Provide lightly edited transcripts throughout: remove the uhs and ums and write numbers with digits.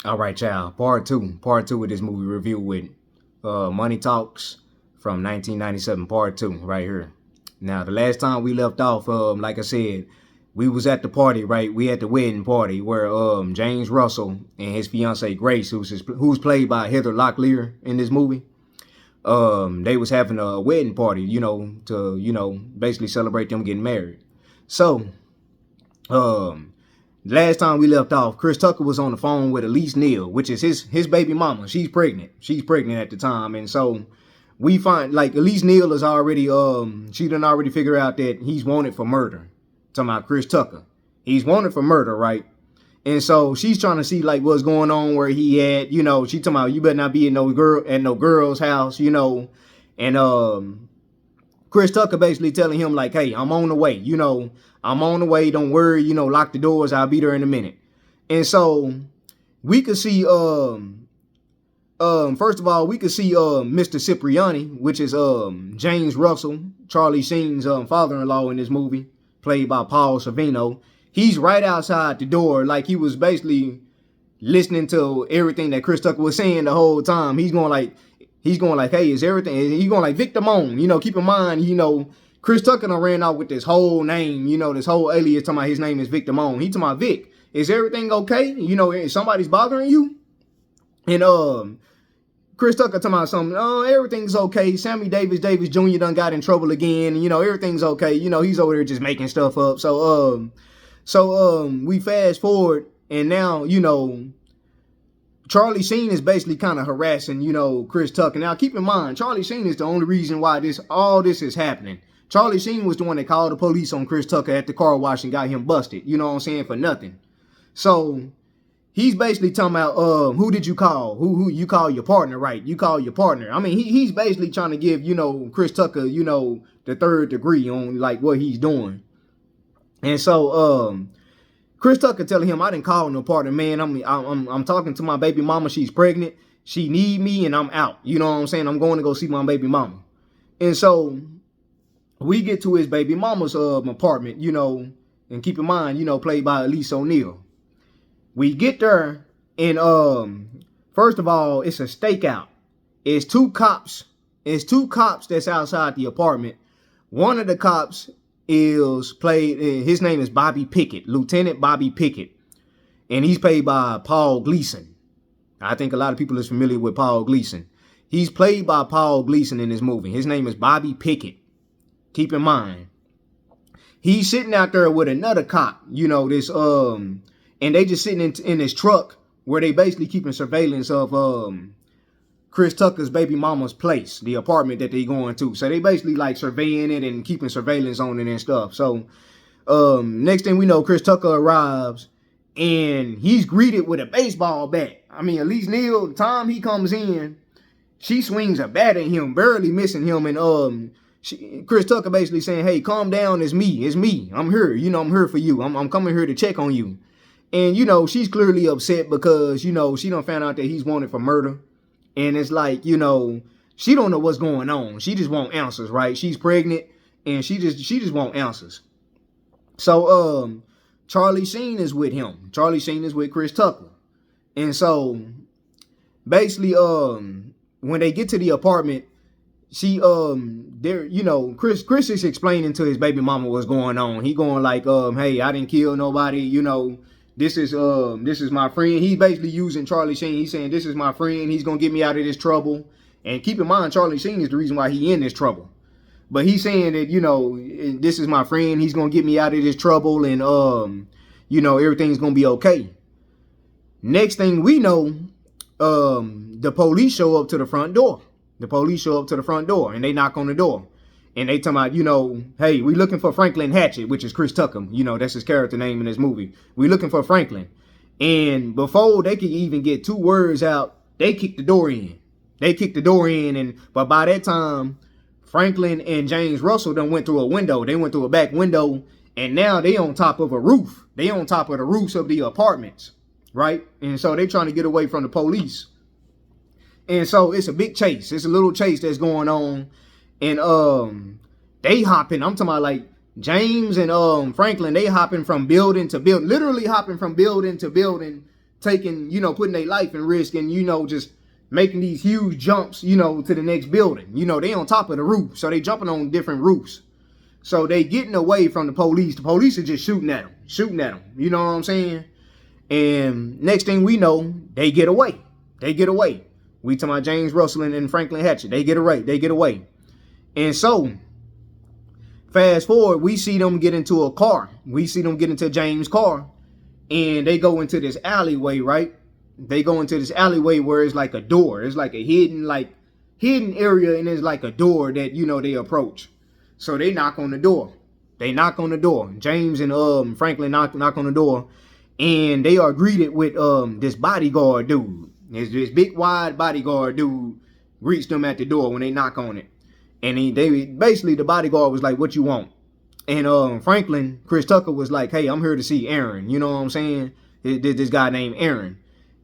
All right, y'all. Part two of this movie review with Money Talks from 1997. Part two, right here. Now, the last time we left off, like I said, we was at the party, right? We at the wedding party where James Russell and his fiancee Grace, who's played by Heather Locklear in this movie, they was having a wedding party, to basically celebrate them getting married. So, um, last time we left off, Chris Tucker was on the phone with Elise Neal, which is his baby mama. She's pregnant. She's pregnant at the time, and so we find like Elise Neal is already she done already figured out that he's wanted for murder. Talking about Chris Tucker, he's wanted for murder, right? And so she's trying to see like what's going on where he at. She talking about you better not be in no girl's house, and Chris Tucker basically telling him like, hey, I'm on the way, I'm on the way. Don't worry, lock the doors. I'll be there in a minute. And so we could see, first of all, we could see Mr. Cipriani, which is James Russell, Charlie Sheen's father-in-law in this movie, played by Paul Sorvino. He's right outside the door, like he was basically listening to everything that Chris Tucker was saying the whole time. He's going like, hey, is everything? He's going like Victor Moan. Keep in mind, Chris Tucker done ran out with this whole name, this whole alias talking about his name is Victor Moan. He talking about Vic. Is everything okay? If somebody's bothering you? And Chris Tucker talking about something, everything's okay. Sammy Davis Jr. done got in trouble again. Everything's okay. He's over there just making stuff up. So we fast forward and now, Charlie Sheen is basically kind of harassing, Chris Tucker. Now, keep in mind, Charlie Sheen is the only reason why all this is happening. Charlie Sheen was the one that called the police on Chris Tucker at the car wash and got him busted, for nothing. So he's basically talking about, who did you call? Who you call your partner, right? You call your partner. I mean, he's basically trying to give, Chris Tucker, the third degree on like what he's doing. And so, Chris Tucker telling him, I didn't call no partner, man. I'm talking to my baby mama. She's pregnant. She need me and I'm out. You know what I'm saying? I'm going to go see my baby mama. And so we get to his baby mama's apartment, and keep in mind, played by Elise O'Neal. We get there and first of all, it's a stakeout. It's two cops. It's two cops that's outside the apartment. One of the cops his name is Bobby Pickett, Lieutenant Bobby Pickett. And he's played by Paul Gleason. I think a lot of people is familiar with Paul Gleason. He's played by Paul Gleason in this movie. His name is Bobby Pickett. Keep in mind. He's sitting out there with another cop, and they just sitting in his truck where they basically keeping surveillance of Chris Tucker's baby mama's place, the apartment that they going to. So they basically like surveying it and keeping surveillance on it and stuff. So next thing we know, Chris Tucker arrives and he's greeted with a baseball bat. I mean, Elise Neal, the time he comes in, she swings a bat at him, barely missing him. And Chris Tucker basically saying, hey, calm down. It's me. I'm here. I'm here for you. I'm coming here to check on you. And, she's clearly upset because, she done found out that he's wanted for murder. And it's like, she don't know what's going on. She just want answers, right? She's pregnant and she just want answers. So Charlie Sheen is with him. Charlie Sheen is with Chris Tucker. And so basically when they get to the apartment, Chris is explaining to his baby mama what's going on. He going like, hey, I didn't kill nobody, This is my friend. He's basically using Charlie Sheen. He's saying, this is my friend. He's going to get me out of this trouble. And keep in mind, Charlie Sheen is the reason why he in this trouble. But he's saying that, this is my friend. He's going to get me out of this trouble. And, everything's going to be okay. Next thing we know, the police show up to the front door. And they knock on the door. And they talking about, hey, we looking for Franklin Hatchet, which is Chris Tucker. That's his character name in this movie. We looking for Franklin. And before they could even get two words out, they kicked the door in. But by that time, Franklin and James Russell done went through a window. They went through a back window. And now they on top of a roof. They on top of the roofs of the apartments. Right? And so they trying to get away from the police. And so it's a big chase. It's a little chase that's going on. And they hopping. I'm talking about like James and Franklin. They hopping from building to building. Literally hopping from building to building taking, putting their life in risk and, just making these huge jumps, to the next building. They on top of the roof. So they jumping on different roofs. So they getting away from the police. The police are just shooting at them. You know what I'm saying? And next thing we know, they get away. We talking about James Russell and Franklin Hatchet. They get away. And so, fast forward, we see them get into a car. We see them get into James' car. And they go into this alleyway, right? They go into this alleyway where it's like a door. It's like a hidden area, and it's like a door that, they approach. So they knock on the door. James and Franklin knock on the door. And they are greeted with this bodyguard dude. This big, wide bodyguard dude greets them at the door when they knock on it. And they basically, the bodyguard was like, what you want? And Franklin, Chris Tucker, was like, hey, I'm here to see Aaron. You know what I'm saying? This guy named Aaron.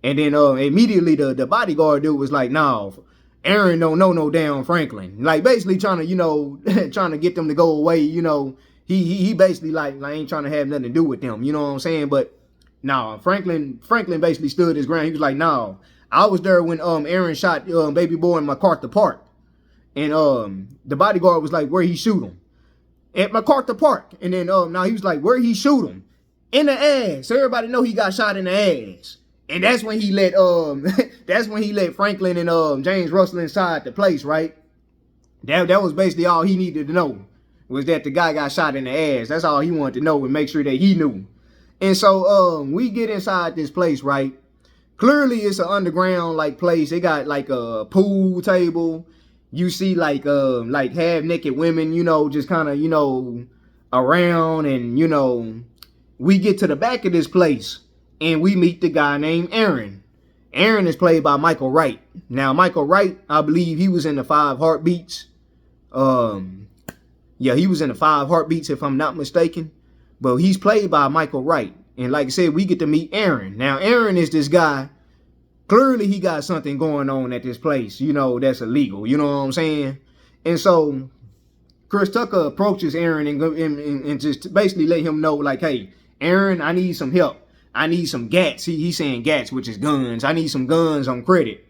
And then immediately the bodyguard dude was like, no, Aaron don't know no damn Franklin. Like basically trying to, trying to get them to go away. He basically like ain't trying to have nothing to do with them. You know what I'm saying? But no, Franklin basically stood his ground. He was like, no, I was there when Aaron shot baby boy in MacArthur Park. And the bodyguard was like, where he shoot him? At MacArthur Park. And then now he was like, where he shoot him? In the ass. So everybody know he got shot in the ass. And that's when he let Franklin and James Russell inside the place, right? That was basically all he needed to know, was that the guy got shot in the ass. That's all he wanted to know, and make sure that he knew. And so we get inside this place, right? Clearly it's an underground like place. They got like a pool table. You see like half naked women, just kind of, around. And, we get to the back of this place and we meet the guy named Aaron. Aaron is played by Michael Wright. Now, Michael Wright, I believe he was in the 5 Heartbeats. Yeah, he was in the 5 Heartbeats, if I'm not mistaken. But he's played by Michael Wright. And like I said, we get to meet Aaron. Now, Aaron is this guy. Clearly, he got something going on at this place, that's illegal. You know what I'm saying? And so, Chris Tucker approaches Aaron and just basically let him know, like, hey, Aaron, I need some help. I need some gats. He's saying gats, which is guns. I need some guns on credit.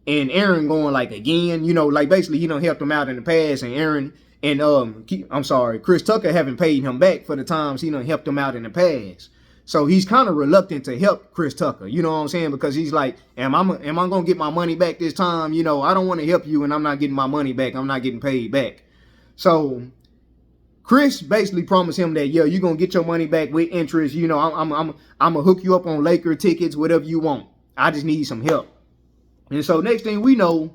And Aaron going like again, like basically he done helped him out in the past. And Aaron and Chris Tucker haven't paid him back for the times he done helped him out in the past. So he's kind of reluctant to help Chris Tucker. You know what I'm saying? Because he's like, am I going to get my money back this time? I don't want to help you and I'm not getting my money back. I'm not getting paid back. So Chris basically promised him that, you're going to get your money back with interest. I'm going to hook you up on Laker tickets, whatever you want. I just need some help. And so next thing we know,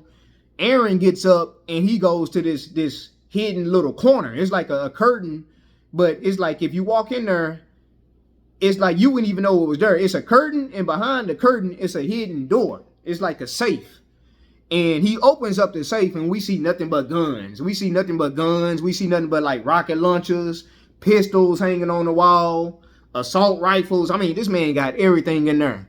Aaron gets up and he goes to this hidden little corner. It's like a curtain, but it's like if you walk in there, it's like you wouldn't even know what was there. It's a curtain, and behind the curtain, it's a hidden door. It's like a safe. And he opens up the safe, and we see nothing but guns. We see nothing but like rocket launchers, pistols hanging on the wall, assault rifles. I mean, this man got everything in there.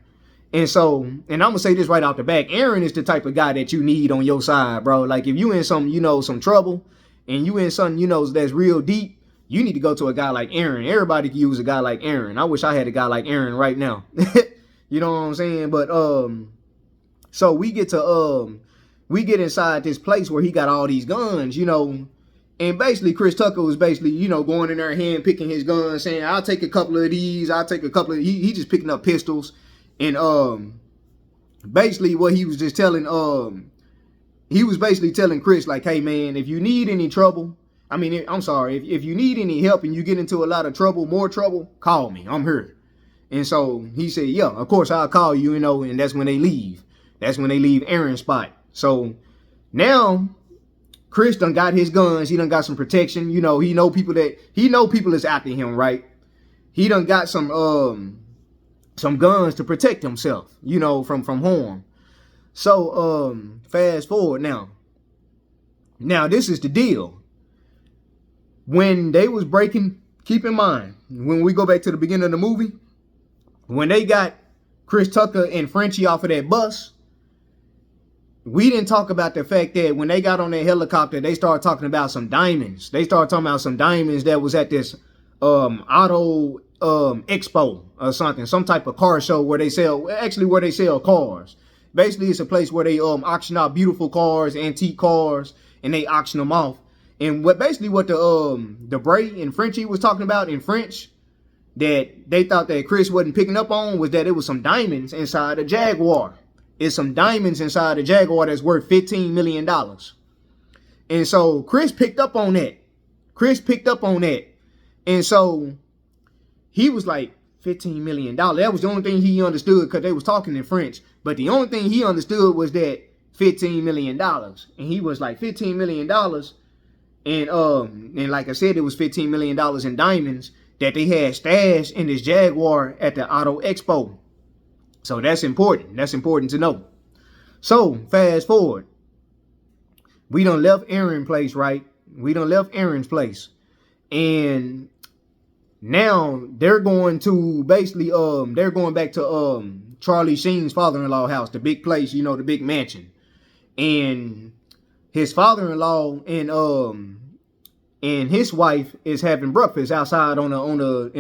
And so, and I'm going to say this right off the back, Aaron is the type of guy that you need on your side, bro. Like if you in some, some trouble, and you in something, that's real deep, you need to go to a guy like Aaron. Everybody can use a guy like Aaron. I wish I had a guy like Aaron right now. You know what I'm saying? But so we get inside this place where he got all these guns, and basically Chris Tucker was basically, going in there hand picking his guns, saying, I'll take a couple of these, he just picking up pistols. And basically what he was just telling Chris, like, hey man, if you need any trouble, if you need any help and you get into a lot of trouble, more trouble, call me. I'm here. And so he said, yeah, of course I'll call you, and that's when they leave. That's when they leave Aaron's spot. So now Chris done got his guns. He done got some protection. He know people is after him, right? He done got some guns to protect himself, from harm. So fast forward now. Now this is the deal. When they was breaking, keep in mind, when we go back to the beginning of the movie, when they got Chris Tucker and Frenchie off of that bus, we didn't talk about the fact that when they got on that helicopter, they started talking about some diamonds. They started talking about some diamonds that was at this auto expo or something, some type of car show where they sell cars. Basically, it's a place where they auction out beautiful cars, antique cars, and they auction them off. And what the Bray and Frenchie was talking about in French that they thought that Chris wasn't picking up on was that it was some diamonds inside a Jaguar. It's some diamonds inside a Jaguar that's worth $15 million. And so Chris picked up on that. And so he was like, $15 million. That was the only thing he understood because they was talking in French. But the only thing he understood was that $15 million. And he was like, $15 million. And like I said, it was $15 million in diamonds that they had stashed in this Jaguar at the Auto Expo. So that's important. That's important to know. So fast forward. We done left Aaron's place, right? We done left Aaron's place. And now they're going to basically they're going back to Charlie Sheen's father-in-law house, the big place, you know, the big mansion. And his father-in-law and his wife is having breakfast outside in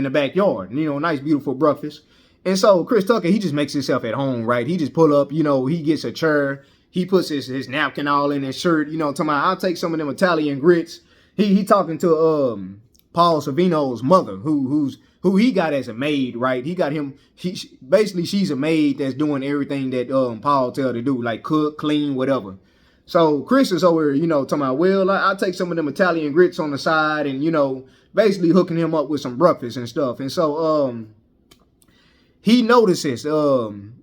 the backyard. You know, nice beautiful breakfast. And so Chris Tucker, he just makes himself at home, right? He just pull up, you know, he gets a chair, he puts his napkin all in his shirt, you know, talking about, I'll take some of them Italian grits. He talking to Paul Sorvino's mother, who he got as a maid, right? He got him. Basically she's a maid that's doing everything that Paul tell her to do, like cook, clean, whatever. So Chris is over, you know, talking about, well, I'll take some of them Italian grits on the side, and you know, basically hooking him up with some breakfast and stuff. And so he notices in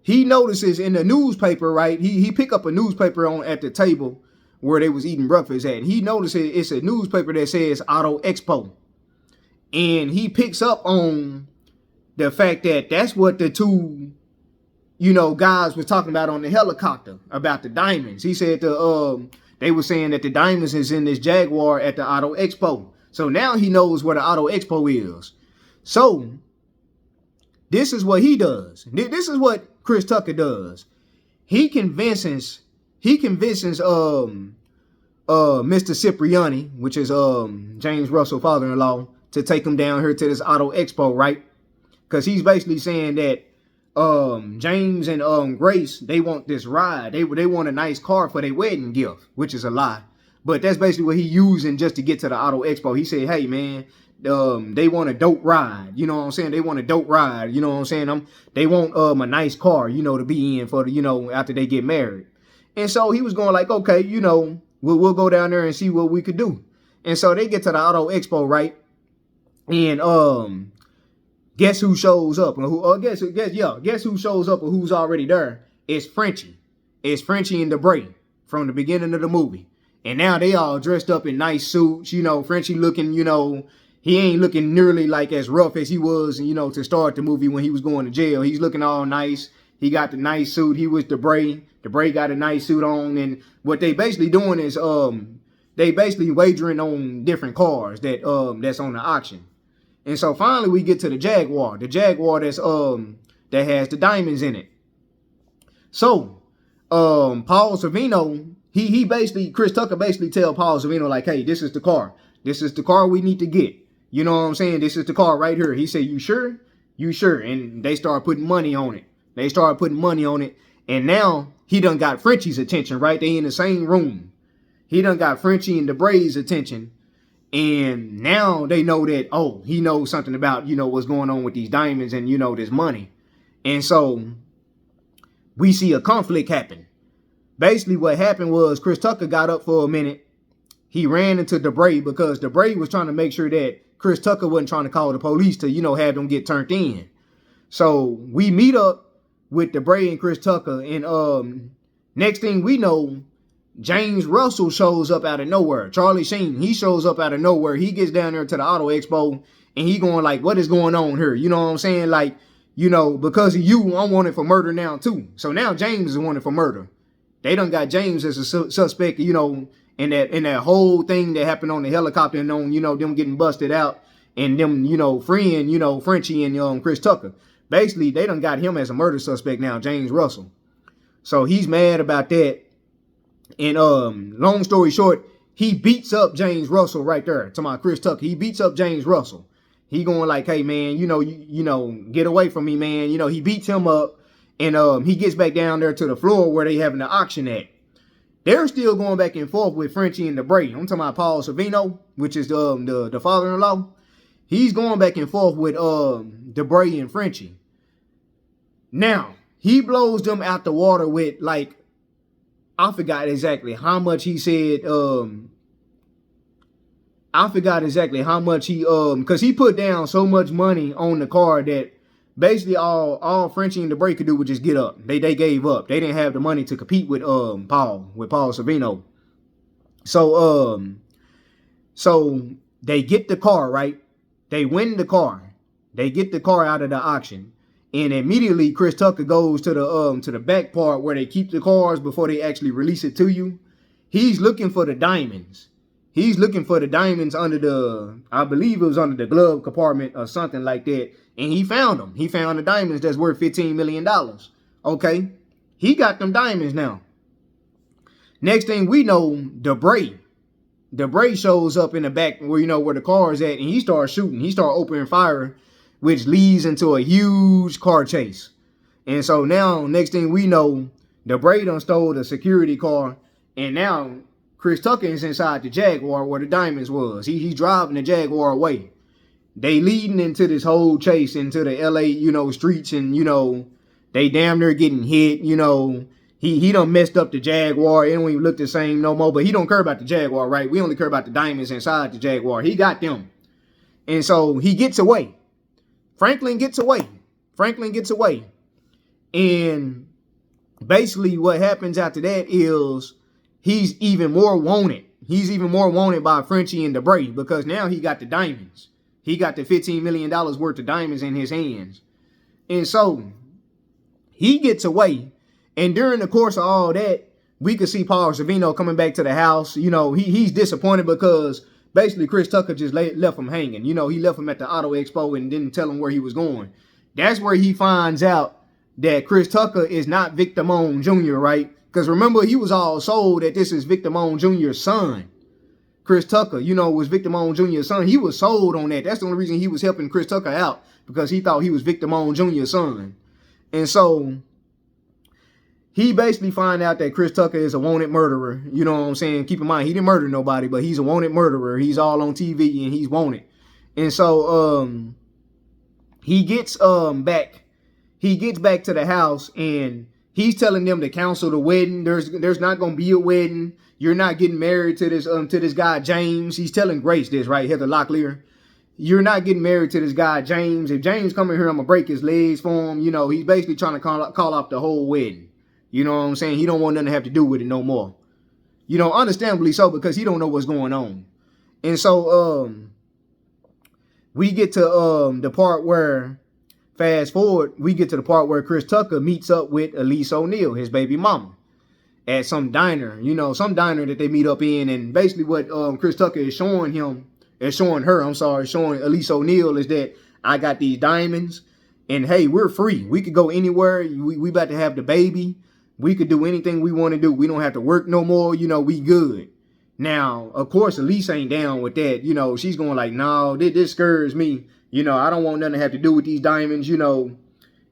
the newspaper, right? He pick up a newspaper at the table where they was eating breakfast at. And he notices it's a newspaper that says Auto Expo. And he picks up on the fact that that's what the two, you know, guys was talking about on the helicopter about the diamonds. He said they were saying that the diamonds is in this Jaguar at the Auto Expo. So now he knows where the Auto Expo is. So this is what he does. This is what Chris Tucker does. He convinces Mr. Cipriani, which is James Russell's father-in-law, to take him down here to this Auto Expo, right? Because he's basically saying that James and Grace, they want this ride. They want a nice car for their wedding gift, which is a lie. But that's basically what he using just to get to the Auto Expo. He said, hey, man, they want a dope ride. You know what I'm saying? They want a dope ride. You know what I'm saying? They want a nice car, you know, to be in for the, you know, after they get married. And so he was going like, okay, you know, we'll go down there and see what we could do. And so they get to the Auto Expo, right? And guess who shows up? And guess who shows up and who's already there? It's Frenchie. It's Frenchie and Debray from the beginning of the movie. And now they all dressed up in nice suits. You know, Frenchie looking, you know, he ain't looking nearly like as rough as he was, you know, to start the movie when he was going to jail. He's looking all nice. He got the nice suit. He was Debray. Debray got a nice suit on. And what they basically doing is they basically wagering on different cars that that's on the auction. And so finally we get to the Jaguar. The Jaguar that's that has the diamonds in it. So Paul Sorvino, he basically, Chris Tucker basically tell Paul Sorvino like, hey, this is the car. This is the car we need to get. You know what I'm saying? This is the car right here. He said, you sure? You sure? And they start putting money on it. They started putting money on it. And now he done got Frenchie's attention, right? They in the same room. He done got Frenchie and Debray's attention. And now they know that, oh, he knows something about, you know, what's going on with these diamonds and, you know, this money. And so we see a conflict happen. Basically what happened was Chris Tucker got up for a minute. He ran into Debray because Debray was trying to make sure that Chris Tucker wasn't trying to call the police to, you know, have them get turned in. So we meet up with Debray and Chris Tucker. And next thing we know, James Russell shows up out of nowhere. Charlie Sheen, he shows up out of nowhere. He gets down there to the Auto Expo and he going like, what is going on here? You know what I'm saying? Like, you know, because of you, I'm wanted for murder now too. So now James is wanted for murder. They done got James as a suspect, you know, in that whole thing that happened on the helicopter and on, you know, them getting busted out and them, you know, freeing, you know, Frenchie and Chris Tucker. Basically, they done got him as a murder suspect now, James Russell. So he's mad about that. And long story short, he beats up James Russell right there. To my Chris Tucker, he beats up James Russell. He going like, hey man, get away from me, man. He beats him up, and he gets back down there to the floor where they having the auction at. They're still going back and forth with Frenchie and Debray. I'm talking about Paul Sorvino, which is the father-in-law. He's going back and forth with Debray and Frenchie. Now, he blows them out the water with, like, I forgot exactly how much he said. I forgot exactly how much he, because he put down so much money on the card that basically all Frenchie and Debray could do was just get up. They gave up. They didn't have the money to compete with Paul Sorvino. So they get the car, right? They win the car. They get the car out of the auction. And immediately Chris Tucker goes to the back part where they keep the cars before they actually release it to you. He's looking for the diamonds. He's looking for the diamonds under I believe it was under the glove compartment or something like that. And he found them. He found the diamonds that's worth $15 million. Okay. He got them diamonds now. Next thing we know, Debray shows up in the back where the car is at, and he starts shooting. He starts opening fire, which leads into a huge car chase. And so now, next thing we know, Debray done stole the security car, and now Chris Tucker is inside the Jaguar where the diamonds was. He's driving the Jaguar away. They leading into this whole chase into the LA, streets, and, they damn near getting hit, He done messed up the Jaguar. It don't even look the same no more, but he don't care about the Jaguar, right? We only care about the diamonds inside the Jaguar. He got them. And so he gets away. Franklin gets away. And basically what happens after that is he's even more wanted. He's even more wanted by Frenchie and Debray because now he got the diamonds. He got the $15 million worth of diamonds in his hands. And so he gets away. And during the course of all that, we could see Paul Sorvino coming back to the house. He's disappointed because basically Chris Tucker just left him hanging. He left him at the Auto Expo and didn't tell him where he was going. That's where he finds out that Chris Tucker is not Victor Moan Jr., right? Because remember, he was all sold that this is Victor Moan Jr.'s son. Chris Tucker, was Victor Moan Jr.'s son. He was sold on that. That's the only reason he was helping Chris Tucker out, because he thought he was Victor Moan Jr.'s son. And so he basically find out that Chris Tucker is a wanted murderer. You know what I'm saying? Keep in mind, he didn't murder nobody, but he's a wanted murderer. He's all on TV and he's wanted. And so he gets back to the house and he's telling them to cancel the wedding. There's not gonna be a wedding. You're not getting married to this guy James. He's telling Grace this, right? Heather Locklear. You're not getting married to this guy James. If James come in here, I'm gonna break his legs for him. He's basically trying to call off the whole wedding. You know what I'm saying? He don't want nothing to have to do with it no more. Understandably so, because he don't know what's going on. And so we get to the part where, fast forward, we get to the part where Chris Tucker meets up with Elise O'Neal, his baby mama, at some diner, some diner that they meet up in. And basically what Chris Tucker is showing Elise O'Neal is that I got these diamonds and hey, we're free. We could go anywhere. We about to have the baby. We could do anything we want to do. We don't have to work no more. We good. Now, of course, Elise ain't down with that. She's going like, no, this scares me. I don't want nothing to have to do with these diamonds,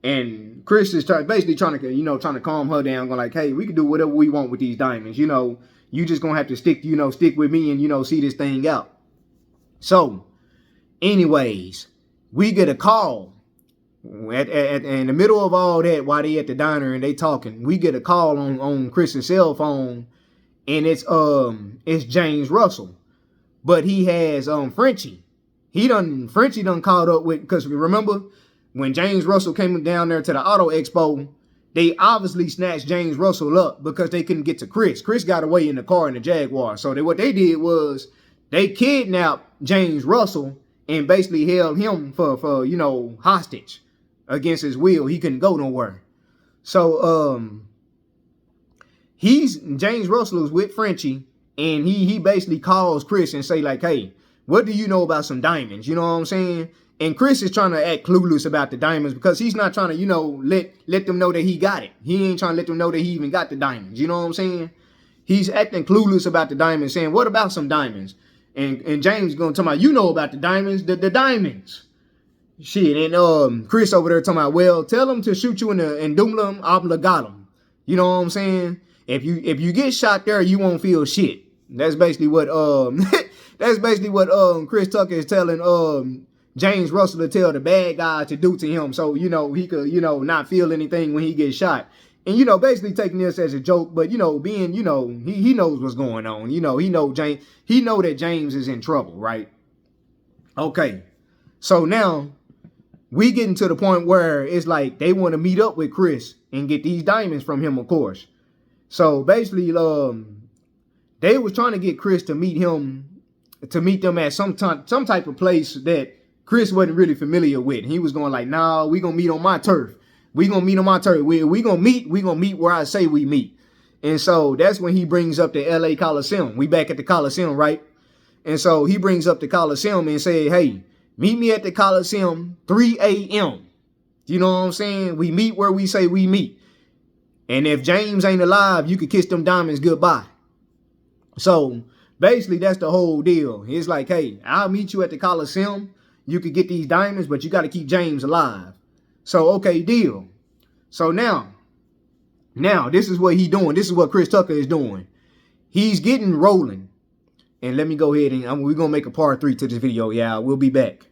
And Chris is basically trying to calm her down, going like, hey, we can do whatever we want with these diamonds. You just going to have to stick with me and, see this thing out. So, anyways, we get a call. In the middle of all that, while they at the diner and they talking, we get a call on Chris's cell phone, and it's James Russell, but he has Frenchie. Frenchie done caught up with, because remember when James Russell came down there to the Auto Expo, they obviously snatched James Russell up because they couldn't get to Chris. Chris got away in the car in the Jaguar. So what they did was they kidnapped James Russell and basically held him for hostage. Against his will. He couldn't go nowhere. So James Russell is with Frenchie, and he basically calls Chris and say like, hey, what do you know about some diamonds? You know what I'm saying? And Chris is trying to act clueless about the diamonds because he's not trying to, let them know that he got it. He ain't trying to let them know that he even got the diamonds. You know what I'm saying? He's acting clueless about the diamonds, saying, what about some diamonds? And James gonna talk about, you know about the diamonds, the diamonds. Shit, and Chris over there talking about, well, tell him to shoot you in the indulum obligatum. You know what I'm saying? If you get shot there, you won't feel shit. That's basically what Chris Tucker is telling James Russell to tell the bad guy to do to him, so he could not feel anything when he gets shot. And basically taking this as a joke, but being he knows what's going on. He know that James is in trouble, right? Okay, so now we getting to the point where it's like they want to meet up with Chris and get these diamonds from him, of course. So basically, they was trying to get Chris to meet them at some type of place that Chris wasn't really familiar with. He was going like, nah, we gonna meet on my turf. We gonna meet on my turf. We gonna meet where I say we meet. And so that's when he brings up the LA Coliseum. We back at the Coliseum, right? And so he brings up the Coliseum and say, hey, meet me at the Coliseum 3 a.m. You know what I'm saying? We meet where we say we meet. And if James ain't alive, you can kiss them diamonds goodbye. So basically, that's the whole deal. It's like, hey, I'll meet you at the Coliseum. You could get these diamonds, but you got to keep James alive. So, okay, deal. So now, this is what he's doing. This is what Chris Tucker is doing. He's getting rolling. And let me go ahead and we're going to make a part 3 to this video. Yeah, we'll be back.